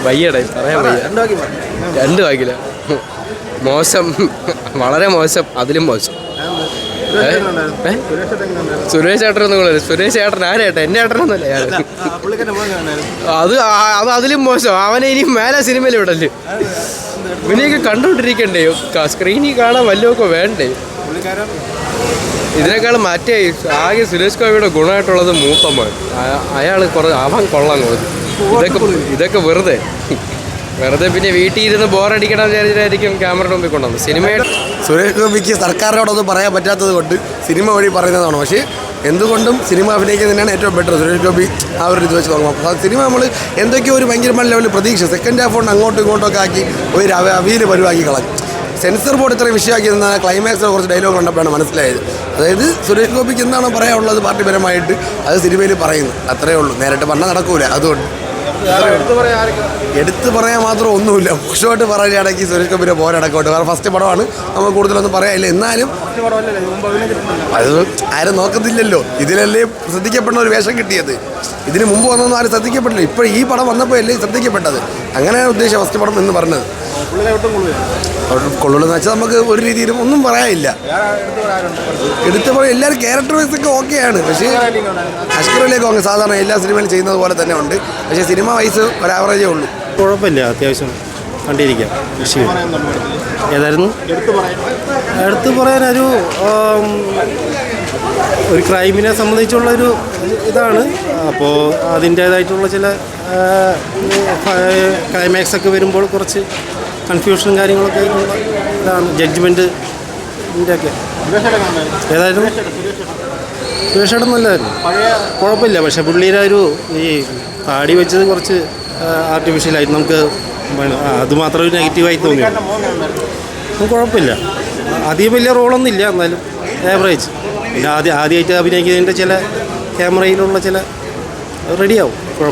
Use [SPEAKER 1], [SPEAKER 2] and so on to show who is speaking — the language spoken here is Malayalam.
[SPEAKER 1] വയ്യടേ പറയാൻ വയ്യ. രണ്ട് വാക്കില്ല. മോശം, വളരെ മോശം, അതിലും മോശം. സുരേഷ് ചേട്ടനൊന്നും കൊള്ളു. സുരേഷ് ചേട്ടൻ ആരേട്ടാ? എൻ്റെ ചേട്ടനൊന്നുമല്ല അയാൾ. അത് അതിലും മോശം. അവനെ ഇനി മേലെ സിനിമയിൽ വിടല്ലേ. ഇവനെയൊക്കെ കണ്ടുകൊണ്ടിരിക്കണ്ടേ? സ്ക്രീനിൽ കാണാൻ വല്ലതൊക്കെ വേണ്ടേ? ഇതിനേക്കാൾ മറ്റേ ആകെ സുരേഷ് ഗോപിയുടെ ഗുണമായിട്ടുള്ളത് മൂപ്പമ്മ. അയാൾ അവൻ കൊള്ളാൻ കൊടുത്തു. ഇതൊക്കെ വെറുതെ പിന്നെ വീട്ടിൽ ഇരുന്ന് ബോറടിക്കണം വിചാരിച്ചായിരിക്കും ക്യാമറയുടെ മുമ്പിൽ കൊണ്ടുവന്നത്. സിനിമയുടെ
[SPEAKER 2] സുരേഷ് ഗോപിക്ക് സർക്കാരിനോടൊന്നും പറയാൻ പറ്റാത്തത് കൊണ്ട് സിനിമ വഴി പറയുന്നതാണ്. പക്ഷേ എന്തുകൊണ്ടും സിനിമ അഭിനയിക്കുന്നതിനാണ് ഏറ്റവും ബെറ്റർ. സുരേഷ് ഗോപി ആ ഒരു ഇത് വെച്ച് തുടങ്ങും. സിനിമ നമ്മൾ എന്തൊക്കെയോ ഒരു ഭയങ്കരമായ ലെവലിൽ പ്രതീക്ഷ സെക്കൻഡ് ഹാഫ് കൊണ്ട് അങ്ങോട്ടും ഇങ്ങോട്ടൊക്കെ ആക്കി ഒരു അവിയിൽ പരിവാക്കി കളഞ്ഞു. സെൻസർ ബോർഡ് ഇത്രയും വിഷയമാക്കി നിന്നാൽ ക്ലൈമാക്സിൽ കുറച്ച് ഡയലോഗ് കണ്ടപ്പോഴാണ് മനസ്സിലായത്. അതായത് സുരേഷ് ഗോപിക്ക് എന്താണോ പറയാനുള്ളത് പാർട്ടിപരമായിട്ട് അത് സിനിമയിൽ പറയുന്നു. അത്രയേ ഉള്ളൂ. നേരിട്ട് പറഞ്ഞാൽ നടക്കൂല. അതുകൊണ്ട് എടുത്തു പറയാൻ മാത്രം ഒന്നുമില്ല. മോശമായിട്ട് പറയുകയാണെങ്കിൽ സുരേഷ് ഗോപിയുടെ പോരടക്കോട്ട്. കാരണം ഫസ്റ്റ് പടമാണ്, നമ്മൾ കൂടുതലൊന്നും പറയാനില്ല. എന്നാലും അത് ആരും നോക്കത്തില്ലല്ലോ. ഇതിലല്ലേ ശ്രദ്ധിക്കപ്പെടുന്ന ഒരു വേഷം കിട്ടിയത്. ഇതിന് മുമ്പ് വന്നൊന്നും ആരും ശ്രദ്ധിക്കപ്പെട്ടില്ല. ഇപ്പോൾ ഈ പടം വന്നപ്പോൾ അല്ലേ ശ്രദ്ധിക്കപ്പെട്ടത്. അങ്ങനെയാണ് ഉദ്ദേശം ഫസ്റ്റ് പടം എന്ന് പറഞ്ഞത്. കൊള്ളുള്ളതെന്ന് വെച്ചാൽ നമുക്ക് ഒരു രീതിയിലും ഒന്നും പറയാനില്ല. എടുത്ത് പറയാം എല്ലാവരും ക്യാരക്ടർ വൈസൊക്കെ ഓക്കെയാണ്. പക്ഷേ അഷ്കർ അലിയൊക്കെ ഓക്കെ സാധാരണ എല്ലാ സിനിമയിലും ചെയ്യുന്നത് പോലെ തന്നെ ഉണ്ട്. പക്ഷേ സിനിമ വൈസ് ഒരു ആവറേജേ ഉള്ളൂ.
[SPEAKER 3] കുഴപ്പമില്ല, അത്യാവശ്യം കണ്ടിരിക്കാം. വിഷയം ഏതായിരുന്നു എടുത്തു പറയാനൊരു ക്രൈമിനെ സംബന്ധിച്ചുള്ളൊരു ഇതാണ്. അപ്പോൾ അതിൻ്റേതായിട്ടുള്ള ചില ക്ലൈമാക്സ് ഒക്കെ വരുമ്പോൾ കുറച്ച് കൺഫ്യൂഷനും കാര്യങ്ങളൊക്കെ ആയിട്ടുള്ള ഇതാണ്. ജഡ്ജ്മെൻറ്റിൻ്റെ ഒക്കെ ഏതായിരുന്നു സുരേഷേട്ടൻ നല്ലതായിരുന്നു. കുഴപ്പമില്ല. പക്ഷേ പുള്ളിയുടെ ഒരു ഈ താടി വെച്ചത് കുറച്ച് ആർട്ടിഫിഷ്യലായിട്ട് നമുക്ക് അതുമാത്രം ഒരു നെഗറ്റീവായി തോന്നി. കുഴപ്പമില്ല. അധികം വലിയ റോളൊന്നുമില്ല, എന്നാലും ആവറേജ്. പിന്നെ ആദ്യമായിട്ട് അഭിനയിക്കുന്നതിൻ്റെ ചില ക്യാമറയിലുള്ള ചില റെഡിയാവും. കുഴപ്പം